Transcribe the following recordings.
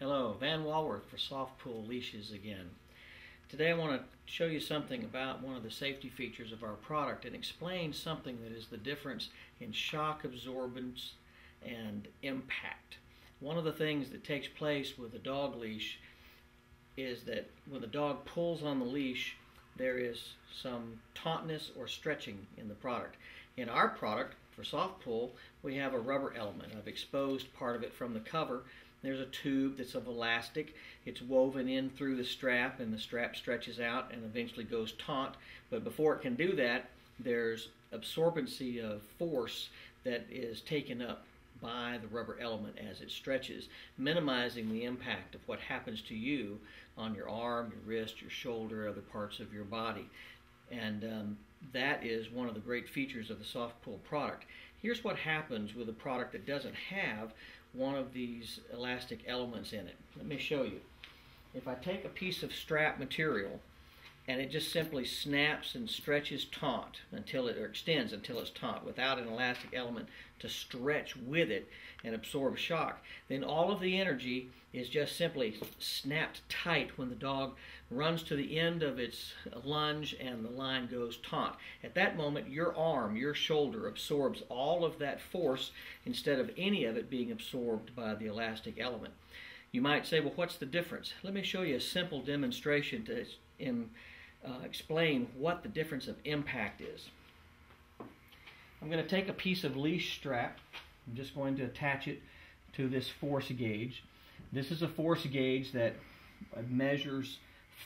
Hello, Van Walworth for Soft Pull Leashes again. Today I want to show you something about one of the safety features of our product and explain something that is the difference in shock absorbance and impact. One of the things that takes place with a dog leash is that when the dog pulls on the leash, there is some tautness or stretching in the product. In our product, for soft pull, we have a rubber element. I've exposed part of it from the cover. There's a tube that's of elastic. It's woven in through the strap, and the strap stretches out and eventually goes taut. But before it can do that, there's absorbency of force that is taken up by the rubber element as it stretches, minimizing the impact of what happens to you on your arm, your wrist, your shoulder, other parts of your body. And that is one of the great features of the soft pull product. Here's what happens with a product that doesn't have one of these elastic elements in it. Let me show you. If I take a piece of strap material and it just simply snaps and stretches taut until it, or extends until it's taut without an elastic element to stretch with it and absorb shock, then all of the energy is just simply snapped tight when the dog runs to the end of its lunge and the line goes taut. At that moment, your arm, your shoulder absorbs all of that force instead of any of it being absorbed by the elastic element. You might say, well, what's the difference? Let me show you a simple demonstration to explain what the difference of impact is. I'm going to take a piece of leash strap. I'm just going to attach it to this force gauge. This is a force gauge that measures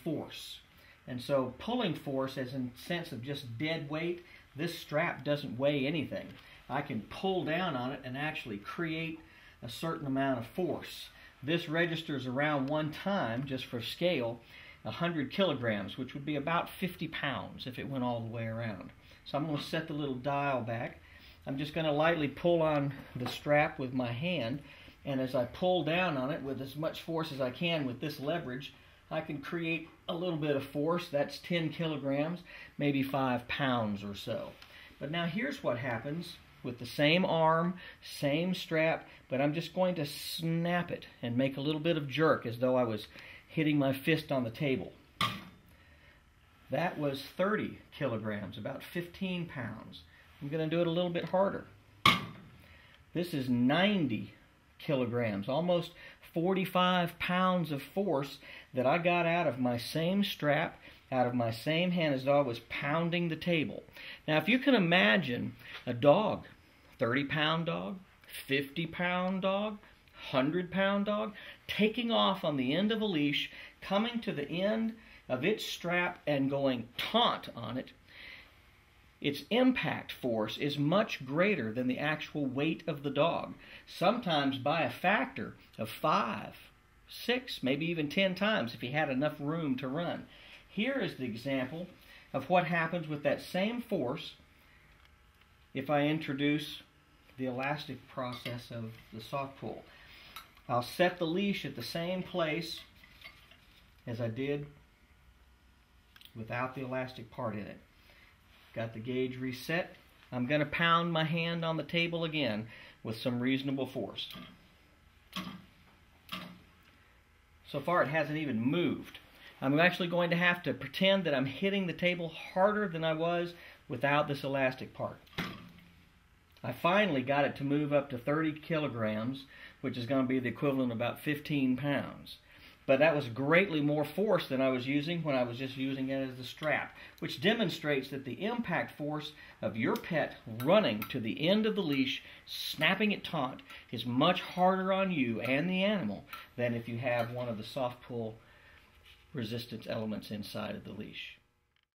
force. And so pulling force, as in sense of just dead weight, this strap doesn't weigh anything. I can pull down on it and actually create a certain amount of force. This registers around one time, just for scale, 100 kilograms, which would be about 50 pounds if it went all the way around. So I'm going to set the little dial back. I'm just going to lightly pull on the strap with my hand, and as I pull down on it with as much force as I can with this leverage, I can create a little bit of force. That's 10 kilograms, maybe 5 pounds or so. But now here's what happens with the same arm, same strap, but I'm just going to snap it and make a little bit of jerk as though I was hitting my fist on the table. That was 30 kilograms, about 15 pounds. I'm going to do it a little bit harder. This is 90 kilograms, almost 45 pounds of force that I got out of my same strap, out of my same hand as though I was pounding the table. Now, if you can imagine a dog, 30-pound dog, 50-pound dog, 100-pound dog, taking off on the end of a leash, coming to the end of its strap and going taut on it, its impact force is much greater than the actual weight of the dog, sometimes by a factor of 5, 6, maybe even 10 times if he had enough room to run. Here is the example of what happens with that same force if I introduce the elastic process of the soft pull. I'll set the leash at the same place as I did without the elastic part in it. Got the gauge reset. I'm going to pound my hand on the table again with some reasonable force. So far it hasn't even moved. I'm actually going to have to pretend that I'm hitting the table harder than I was without this elastic part. I finally got it to move up to 30 kilograms, which is going to be the equivalent of about 15 pounds. But that was greatly more force than I was using when I was just using it as the strap, which demonstrates that the impact force of your pet running to the end of the leash, snapping it taut, is much harder on you and the animal than if you have one of the soft pull resistance elements inside of the leash.